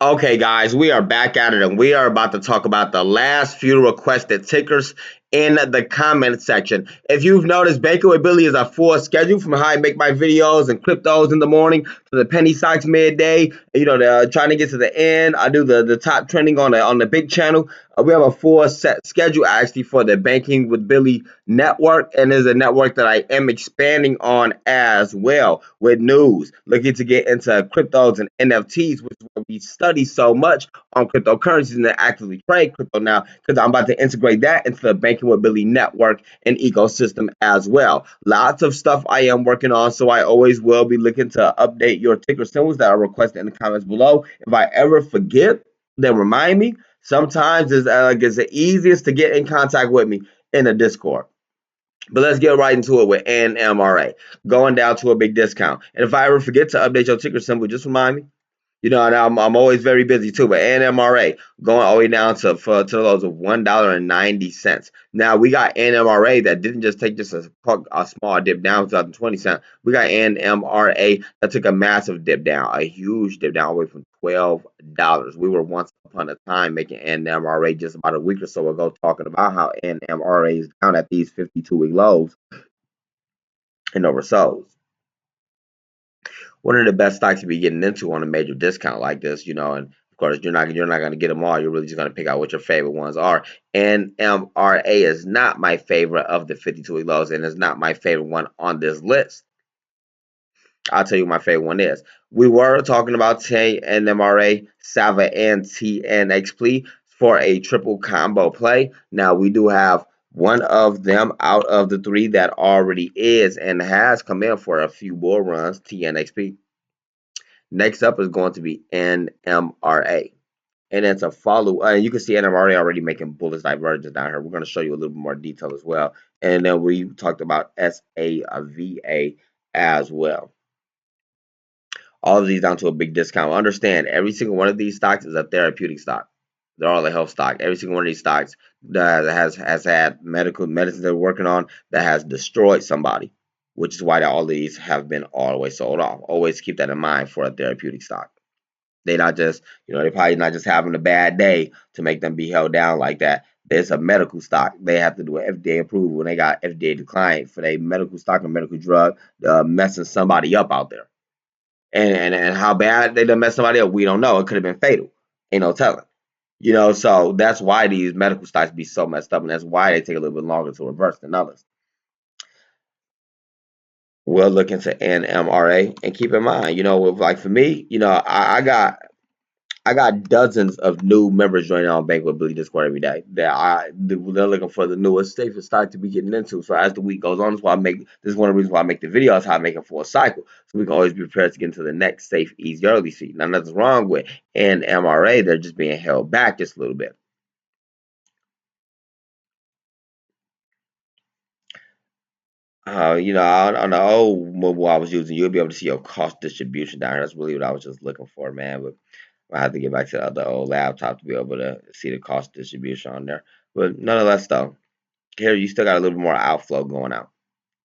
Okay, guys, we are back at it and we are about to talk about the last few requested tickers in the comment section. If you've noticed, Banking with Billy is a full schedule from how I make my videos and cryptos in the morning to the penny stocks midday. Trying to get to the end. I do the top trending on the big channel. We have a full set schedule actually for the Banking with Billy network, and is a network that I am expanding on as well with news, looking to get into cryptos and NFTs, which is what we study so much on cryptocurrencies and to actively trade crypto now, because I'm about to integrate that into the Banking with Billy network and ecosystem as well. Lots of stuff I am working on, so I always will be looking to update your ticker symbols that are requested in the comments below. If I ever forget, then remind me. Sometimes it's the easiest to get in contact with me in the Discord. But let's get right into it with NMRA going down to a big discount. And if I ever forget to update your ticker symbol, just remind me. And I'm always very busy too. But NMRA going all the way down to the lows of $1.90. Now we got NMRA that didn't just take just a small dip down to 2020 cents. We got NMRA that took a massive dip down, a huge dip down away from $12. We were once upon a time making NMRA just about a week or so ago talking about how NMRA is down at these 52-week lows and oversold. One of the best stocks to be getting into on a major discount like this, and of course you're not going to get them all. You're really just going to pick out what your favorite ones are. NMRA is not my favorite of the 52-week lows, and is not my favorite one on this list. I'll tell you what my favorite one is. We were talking about NMRA, Sava, and TNXP for a triple combo play. Now we do have one of them out of the three that already is and has come in for a few bull runs, TNXP. Next up is going to be NMRA. And it's a follow. You can see NMRA already making bullish divergence down here. We're going to show you a little bit more detail as well. And then we talked about SAVA as well. All of these down to a big discount. Understand, every single one of these stocks is a therapeutic stock. They're all a health stock. Every single one of these stocks that has had medical medicine they're working on that has destroyed somebody, which is why all of these have been all the way sold off. Always keep that in mind for a therapeutic stock. They not just, they're probably not just having a bad day to make them be held down like that. There's a medical stock. They have to do an FDA approval when they got FDA decline for their medical stock or medical drug messing somebody up out there. And how bad they done mess somebody up, we don't know. It could have been fatal. Ain't no telling. So that's why these medical stocks be so messed up, and that's why they take a little bit longer to reverse than others. We'll look into NMRA and keep in mind, like for me, I got dozens of new members joining on Bank with Billy Discord every day. They're looking for the newest, safest stock to be getting into. So as the week goes on, this is one of the reasons why I make the videos, how I make it for a cycle, so we can always be prepared to get into the next safe, easy, early seat. Now nothing's wrong with NMRA; they're just being held back just a little bit. On the old mobile I was using, you'll be able to see your cost distribution down here. That's really what I was just looking for, man. But I have to get back to the old laptop to be able to see the cost distribution on there. But nonetheless, though, here you still got a little bit more outflow going out,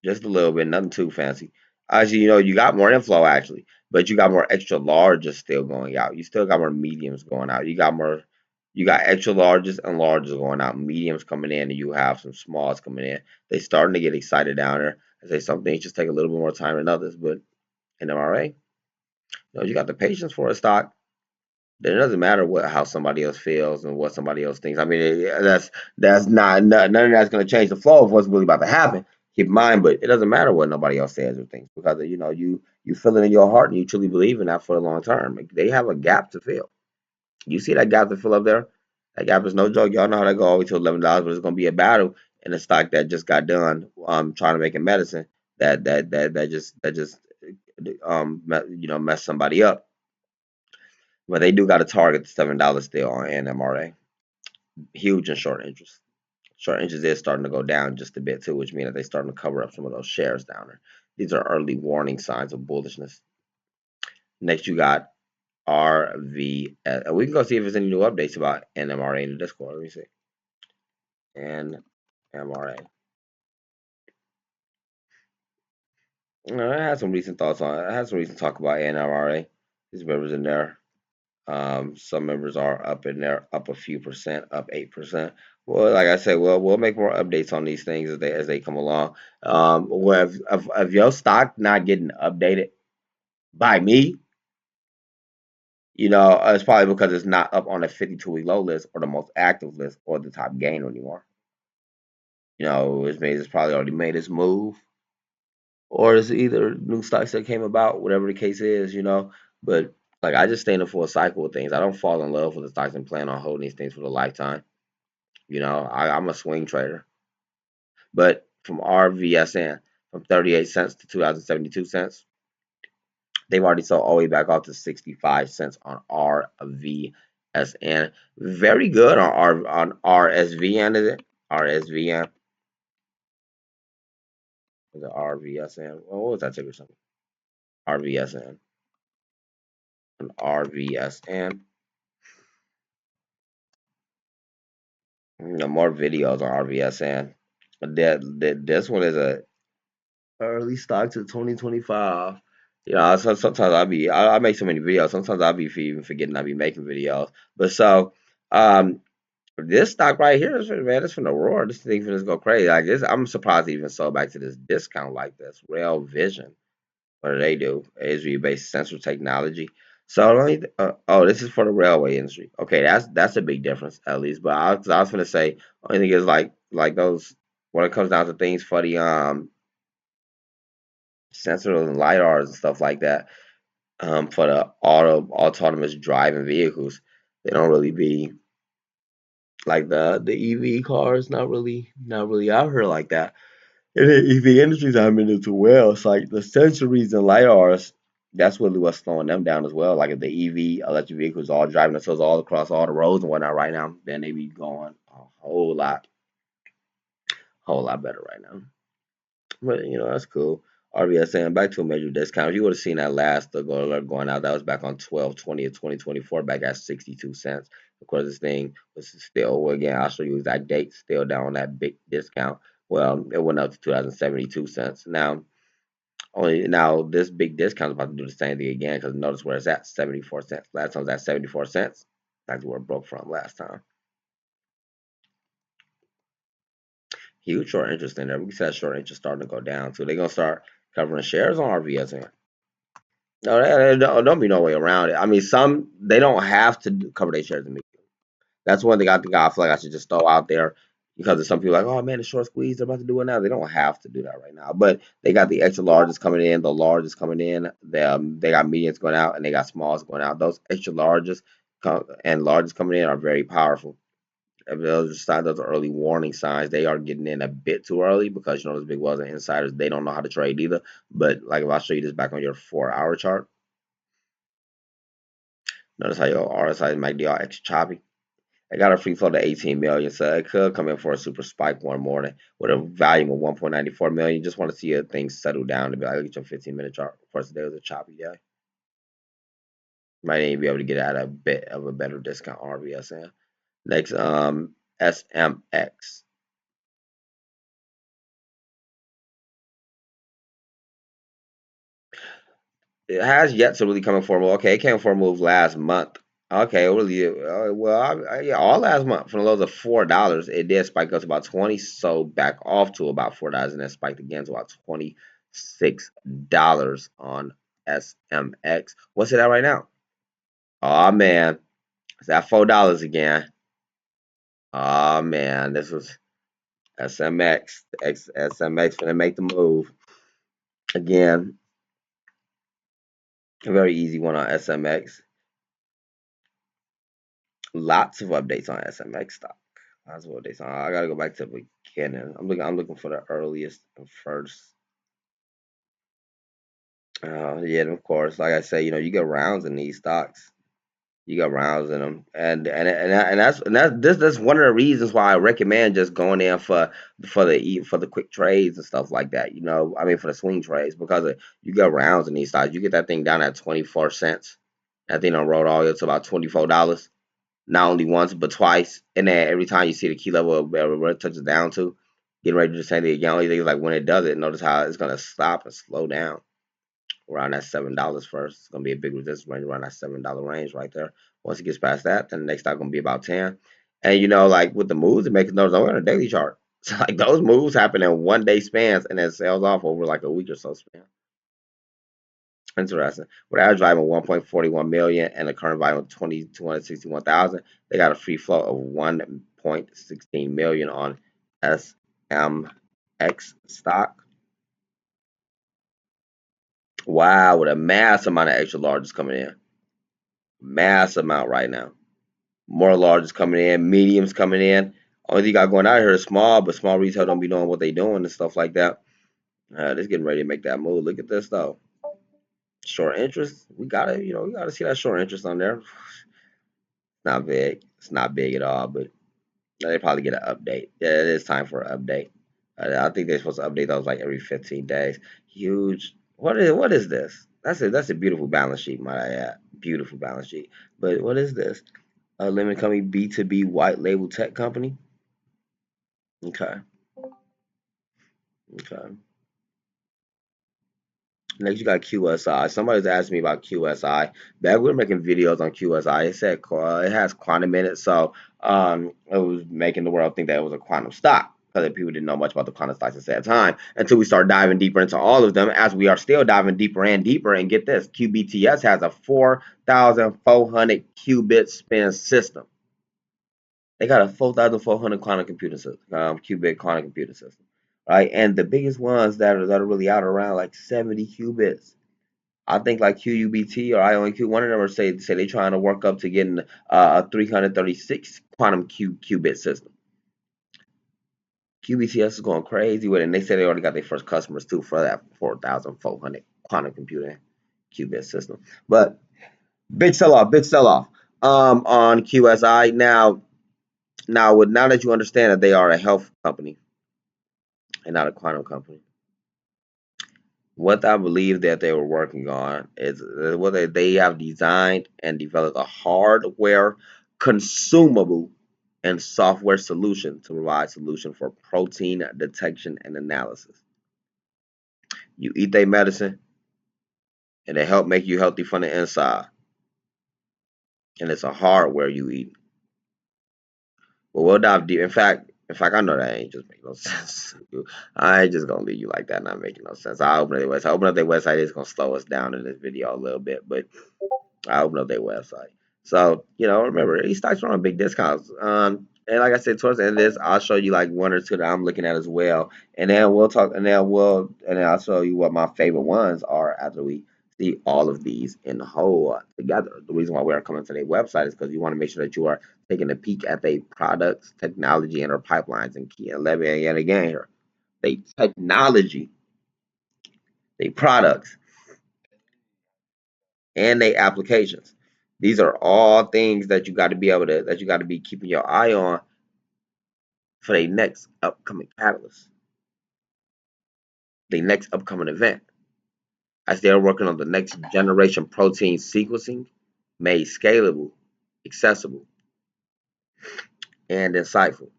just a little bit, nothing too fancy. Actually, you got more inflow actually, but you got more extra larges still going out. You still got more mediums going out. You got extra larges and larges going out, mediums coming in, and you have some smalls coming in. They starting to get excited down there. I say some things just take a little bit more time than others, but NMRA, you got the patience for a stock. It doesn't matter how somebody else feels and what somebody else thinks. I mean, that's not none of that's going to change the flow of what's really about to happen. Keep in mind, but it doesn't matter what nobody else says or thinks, because you feel it in your heart and you truly believe in that for the long term. Like, they have a gap to fill. You see that gap to fill up there? That gap is no joke. Y'all know how that go all the way to $11, but it's going to be a battle in a stock that just got done trying to make a medicine that just messed somebody up. But they do got to target the $7 still on NMRA. Huge in short interest. Short interest is starting to go down just a bit too, which means that they're starting to cover up some of those shares down there. These are early warning signs of bullishness. Next, you got RVS. And we can go see if there's any new updates about NMRA in the Discord. Let me see. NMRA. I had some recent thoughts on it. I had some recent talk about NMRA. These members in there. Some members are up in there, up a few percent, up 8%. Well, like I said, we'll make more updates on these things as they come along. Well, if your stock not getting updated by me, it's probably because it's not up on the 52-week low list or the most active list or the top gainer anymore. It's probably already made its move, or it's either new stocks that came about, whatever the case is. But like I just stay in the full cycle of things. I don't fall in love with the stocks and plan on holding these things for the lifetime. I'm a swing trader. But from RVSN, from 38 cents to 2072 cents, they've already sold all the way back off to 65 cents on RVSN. Very good on RSVN, is it? RSVN. Is it RVSN? Well, what was that ticker symbol? RVSN. On RVSN. More videos on RVSN. This one is a early stock to 2025. Sometimes I make so many videos. Sometimes I'll be even forgetting I be making videos. But so um this stock right here is, man, it's finna roar. This thing finna go crazy. Like this, I'm surprised it even sold back to this discount like this. Rail Vision. What do they do? Israel based sensor technology. So this is for the railway industry. Okay, that's a big difference at least. But I was gonna say only thing is like those when it comes down to things for the sensors and lidars and stuff like that. For the autonomous driving vehicles, they don't really be like the EV cars. Not really out here like that. And the EV industries I'm in as well. It's like the sensories and lidars. That's really what's slowing them down as well. Like if the EV electric vehicles all driving themselves all across all the roads and whatnot right now, then they be going a whole lot better right now. But that's cool. RBS saying back to a major discount. If you would have seen that last alert going out, that was back on 12/20 of 2024, back at 62 cents. Of course, this thing was still, well, again, I'll show you exact date, still down on that big discount. Well, it went up to 2072 cents. Now this big discount is about to do the same thing again because notice where it's at, 74 cents. Last time it was at 74 cents. That's where it broke from last time. Huge short interest in there. We said short interest starting to go down too. They're gonna start covering shares on RVSN. No, don't be no way around it. I mean, some they don't have to cover their shares immediately. That's one thing I think I feel like I should just throw out there because of some people like, oh man, the short squeeze, they're about to do it now. They don't have to do that right now, but they got the extra larges coming in, the larges coming in. They got mediums going out, and they got smalls going out. Those extra larges and larges coming in are very powerful. If those are early warning signs. They are getting in a bit too early because those big wells and insiders, they don't know how to trade either. But like if I show you this back on your 4-hour chart, notice how your RSI might be all extra choppy. I got a free flow to 18 million, so it could come in for a super spike one morning with a volume of 1.94 million. Just want to see if things settle down to be like, look at your 15-minute chart. Of course, today was a choppy day. Might even be able to get at a bit of a better discount on RVSN. Next, SMX. It has yet to really come in for a move. Okay, it came for a move last month. Okay, really, well, yeah, all last month from the lows of $4, it did spike up to about 20, so back off to about $4, and then spiked again to about $26 on SMX. What's it at right now? Oh man, it's at $4 again. Oh man, this was SMX. SMX gonna make the move again. A very easy one on SMX. Lots of updates on SMX stock. Lots of updates. I gotta go back to the beginning. I'm looking for the earliest and first. Yeah, and of course, like I say, you get rounds in these stocks. You got rounds in them, and that's one of the reasons why I recommend just going in for the quick trades and stuff like that. I mean for the swing trades because you got rounds in these stocks. You get that thing down at 24 cents. That thing on road all the way up to about $24. Not only once but twice, and then every time you see the key level where it touches down to, getting ready to do the same thing again. Only thing is like when it does it, notice how it's gonna stop and slow down. around that $7 first. It's gonna be a big resistance range around that $7 range right there. Once it gets past that, then the next stock gonna be about 10. And like with the moves, it makes notice on a daily chart. So like those moves happen in 1 day spans and then sells off over like a week or so span. Interesting. With average volume of 1.41 million and a current volume of 261,000, they got a free flow of 1.16 million on SMX stock. Wow, with a mass amount of extra larges coming in. Mass amount right now. More larges coming in, mediums coming in. Only thing you got going out here is small, but small retail don't be knowing what they doing and stuff like that. They're getting ready to make that move. Look at this though. Short interest. We gotta see that short interest on there. Not big. It's not big at all, but they probably get an update. Yeah, it is time for an update. I think they're supposed to update those like every 15 days. Huge. What is this? That's a beautiful balance sheet, might I add. Beautiful balance sheet. But what is this? A limited company B2B white label tech company. Okay. Okay. Next, you got QSI. Somebody's asking me about QSI. Back we were making videos on QSI. It said it has quantum in it, so it was making the world think that it was a quantum stock because people didn't know much about the quantum stocks at that time until we start diving deeper into all of them. As we are still diving deeper and deeper, and get this, QBTS has a 4,400 qubit spin system. They got a 4,400 quantum computer system, qubit quantum computer system, right? And the biggest ones that are really out around like 70 qubits. I think like QUBT or IonQ, one of them are say they trying to work up to getting a 336 quantum qubit system. QBTS is going crazy with it, and they say they already got their first customers too for that 4,400 quantum computer qubit system. But big sell off, on QSI now. Now that you understand that they are a health company and not a quantum company, what I believe that they were working on is what they have designed and developed a hardware, consumable, and software solution to provide solution for protein detection and analysis. You eat their medicine, and they help make you healthy from the inside, and it's a hardware you eat. But we'll dive deep. In fact, I know that ain't just making no sense. I ain't just gonna leave you like that, not making no sense. I open up their website. Open up their website. It's gonna slow us down in this video a little bit, but I open up their website. So, remember, these stocks are on big discounts. And like I said, towards the end of this, I'll show you like one or two that I'm looking at as well. And then we'll talk, and then I'll show you what my favorite ones are after we see all of these in the whole together. The reason why we are coming to their website is because you want to make sure that you are taking a peek at their products, technology, and their pipelines. And key, and let me again here, they technology, they products, and they applications. These are all things that you got to be keeping your eye on for the next upcoming catalyst, the next upcoming event, as they're working on the next generation protein sequencing made scalable, accessible, and insightful.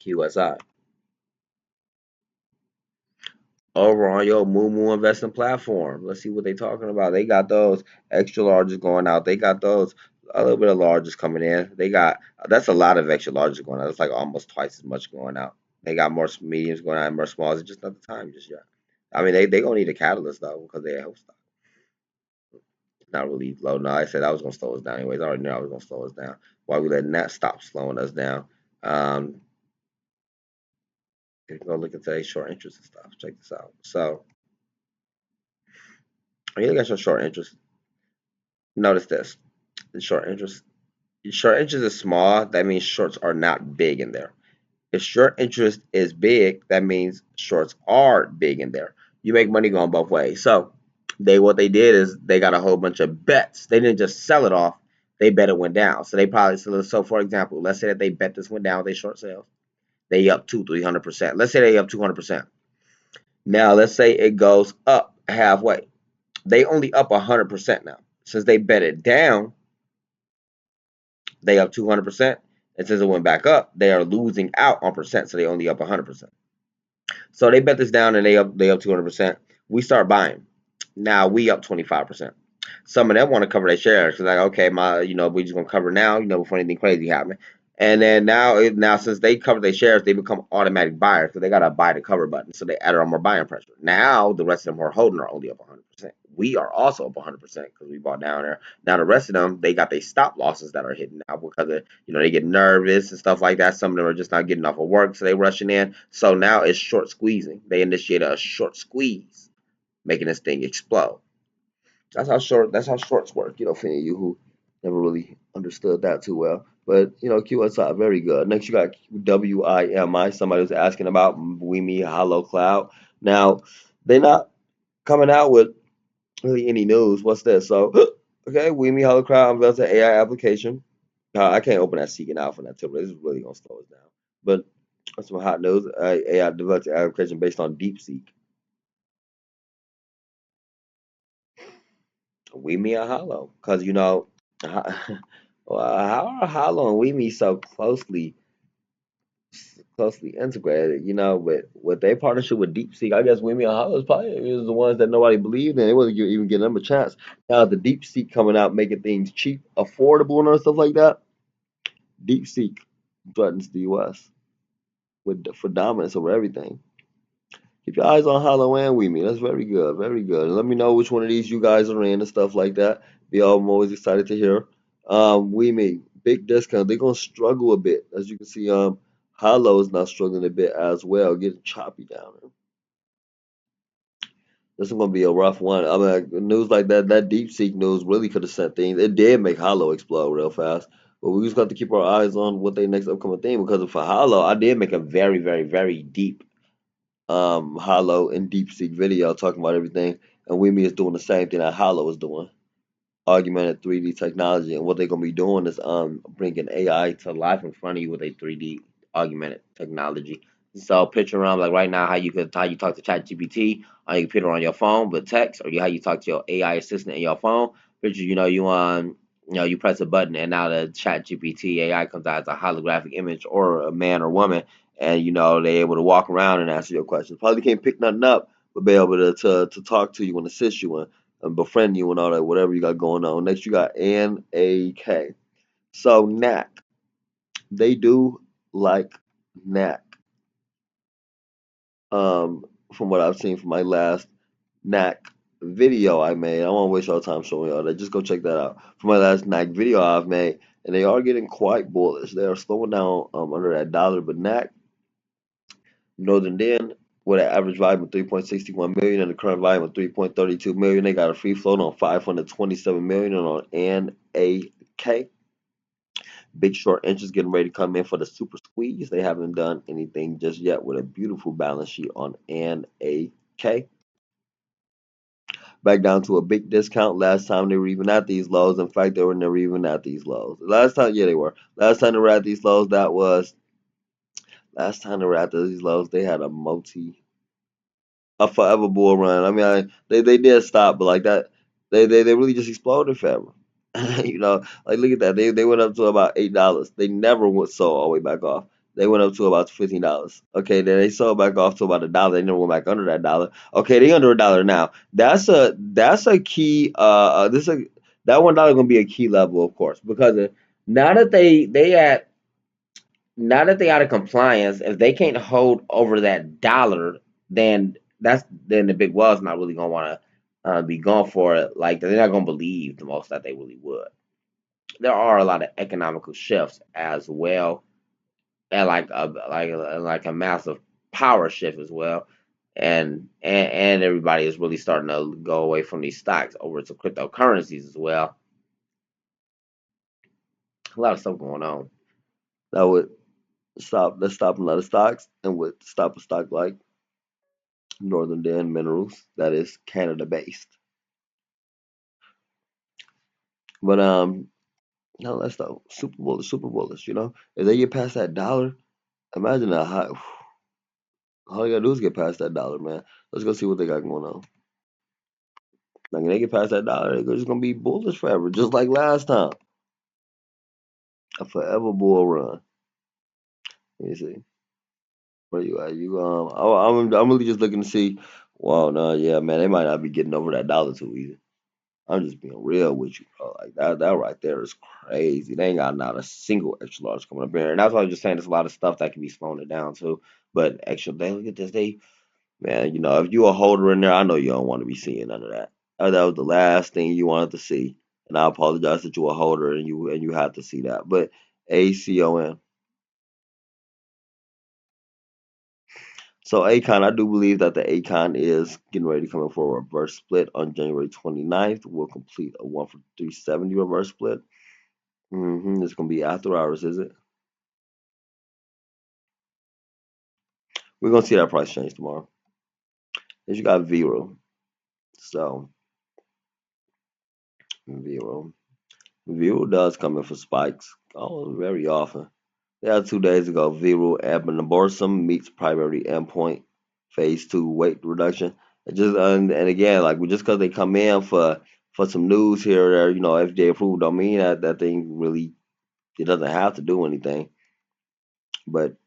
QSI. Over on your Moo investing platform. Let's see what they're talking about. They got those extra larges going out. They got those a little bit of larges coming in. That's a lot of extra larges going out. It's like almost twice as much going out. They got more mediums going out and more smalls. It's just not the time just yet. I mean, they gonna need a catalyst though because they help stock. Not really low. No, I said I was gonna slow us down anyways. I already knew I was gonna slow us down. Why we letting that stop slowing us down? You can go look into short interest and stuff. Check this out. So when you look at your short interest, notice this. The short interest is small. That means shorts are not big in there. If short interest is big, that means shorts are big in there. You make money going both ways. So what they did is they got a whole bunch of bets. They didn't just sell it off. They bet it went down. So they probably so for example, let's say that they bet this went down with their short sales. They up 300%. Let's say they up 200%. Now let's say it goes up halfway. They only up 100% now. Since they bet it down, they up 200%. And since it went back up, they are losing out on percent, so they only up 100%. So they bet this down and they up 200%. We start buying. Now we up 25%. Some of them want to cover their shares. Like, okay, we just gonna cover now, before anything crazy happens. And then now since they cover their shares, they become automatic buyers because they got a buy to cover button. So they added on more buying pressure. Now the rest of them who are holding are only up 100%. We are also up 100% because we bought down there. Now the rest of them, they got their stop losses that are hitting now because they get nervous and stuff like that. Some of them are just not getting off of work, so they rushing in. So now it's short squeezing. They initiated a short squeeze, making this thing explode. That's how shorts work, for any of you who never really understood that too well. But QSI very good. Next you got WIMI. Somebody was asking about WIMI Hollow Cloud. Now they're not coming out with really any news. What's this? So okay, WIMI Hollow Cloud unveils an AI application. I can't open that Seeking Alpha and that too. This is really gonna slow us down. But that's some hot news. AI develops an application based on DeepSeek. WIMI or Hollow, because how are Hollow and WiiMi so closely integrated? With their partnership with DeepSeek, I guess WiiMi and Hollow is the ones that nobody believed in. They wasn't even giving them a chance. Now the DeepSeek coming out making things cheap, affordable, and stuff like that. DeepSeek threatens the U.S. for dominance over everything. Keep your eyes on Hollow and WiiMi. That's very good, very good. And let me know which one of these you guys are in and stuff like that. I'm always excited to hear. WiiMi, big discount. They're gonna struggle a bit, as you can see. Hollow is not struggling a bit as well, getting choppy down there. This is gonna be a rough one. I mean, news like that DeepSeek news really could have sent things. It did make Hollow explode real fast. But we just got to keep our eyes on what their next upcoming thing, because for Hollow, I did make a very, very, very deep Hollow and DeepSeek video talking about everything, and WiiMi is doing the same thing that Hollow is doing, augmented 3D technology, and what they're gonna be doing is bringing AI to life in front of you with a 3D augmented technology. So picture around like right now how you talk to ChatGPT on your computer on your phone with text, or how you talk to your AI assistant in your phone. Picture you press a button and now the ChatGPT AI comes out as a holographic image or a man or woman, and they're able to walk around and answer your questions. Probably can't pick nothing up, but be able to talk to you and assist you and befriend you and all that, whatever you got going on. Next, you got NAK. So NAC, they do like NAC. From what I've seen from my last NAC video I made, I won't waste y'all time showing y'all that. Just go check that out. From my last NAC video I've made, and they are getting quite bullish. They are slowing down under that dollar, but NAC, Northern Den, with an average volume of 3.61 million and the current volume of 3.32 million, they got a free float on 527 million on NAK. Big short interest getting ready to come in for the super squeeze. They haven't done anything just yet with a beautiful balance sheet on NAK. Back down to a big discount. Last time they were even at these lows. In fact, they were never even at these lows. Last time, yeah, they were. Last time they were at these lows, they had a forever bull run. I mean, they did stop, but like that, they really just exploded forever. Like look at that. They went up to about $8. They never went sold all the way back off. They went up to about $15. Okay, then they sold back off to about $1. They never went back under that dollar. Okay, they under $1 now. That's a key. That $1 gonna be a key level, of course, because now that now that they out of compliance, if they can't hold over that dollar, then the big well's not really gonna want to be going for it. Like they're not gonna believe the most that they really would. There are a lot of economical shifts as well, and like a massive power shift as well, and everybody is really starting to go away from these stocks over to cryptocurrencies as well. A lot of stuff going on. That would stop a lot of stocks and would stop a stock like Northern Den Minerals that is Canada based. But no, that's the super bullish. If they get past that dollar, imagine how high. All you gotta do is get past that dollar, man. Let's go see what they got going on. Like when they get past that dollar, they're just gonna be bullish forever, just like last time. A forever bull run. Let me see. Where you at? I'm really just looking to see Well, no, yeah, man, they might not be getting over that dollar too easy. I'm just being real with you, bro. Like that right there is crazy. They ain't got not a single extra large coming up here. And that's why I was just saying there's a lot of stuff that can be slowing it down too. But extra they look at this, they man, if you a holder in there, I know you don't want to be seeing none of that. That was the last thing you wanted to see. And I apologize that you a holder and you had to see that. But ACON. So ACON, I do believe that the ACON is getting ready to come in for a reverse split on January 29th. We'll complete a 1 for 370 reverse split. It's gonna be after hours, is it? We're gonna see that price change tomorrow. Then you got Vero. So Vero. Vero does come in for spikes. Oh, very often. Yeah, 2 days ago, Vero abominable meets primary endpoint, phase two weight reduction. And again, like just because they come in for some news here or there, FDA approved, don't mean that thing really it doesn't have to do anything. But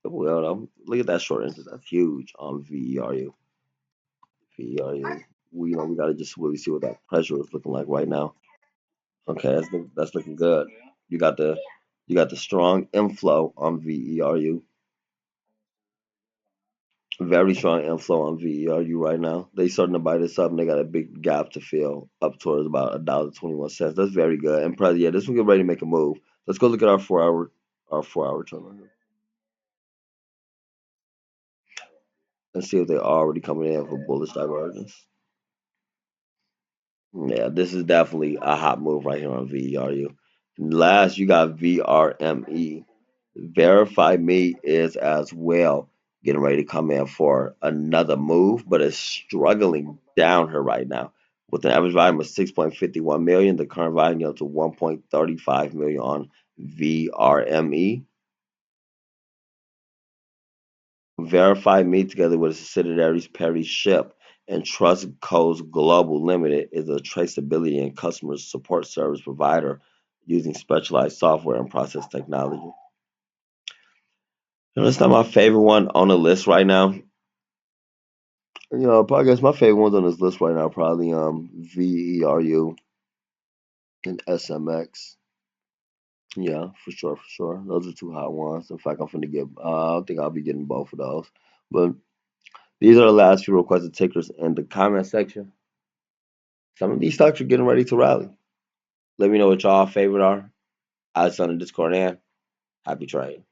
well, look at that short interest. That's huge on VERU. VERU. We gotta just really see what that pressure is looking like right now. Okay, that's looking good. You got the you got the strong inflow on VERU. Very strong inflow on VERU right now. They starting to buy this up and they got a big gap to fill up towards about $1.21. That's very good. And probably this one get ready to make a move. Let's go look at our 4 hour chart right here and see if they're already coming in for bullish divergence. Yeah, this is definitely a hot move right here on VERU. Last, you got VRME. Verify Me is as well getting ready to come in for another move, but it's struggling down here right now. With an average volume of 6.51 million, the current volume up to 1.35 million on VRME. Verify Me, together with its subsidiaries Perry Ship and Trust Codes Global Limited, is a traceability and customer support service provider using specialized software and process technology. It's not my favorite one on the list right now. Probably guess my favorite ones on this list right now probably VERU and SMX. Yeah, for sure, for sure. Those are two hot ones. In fact, I'm finna get. I think I'll be getting both of those. But these are the last few requested takers in the comment section. Some of these stocks are getting ready to rally. Let me know what y'all favorite are. I'll send the Discord in. Happy trading.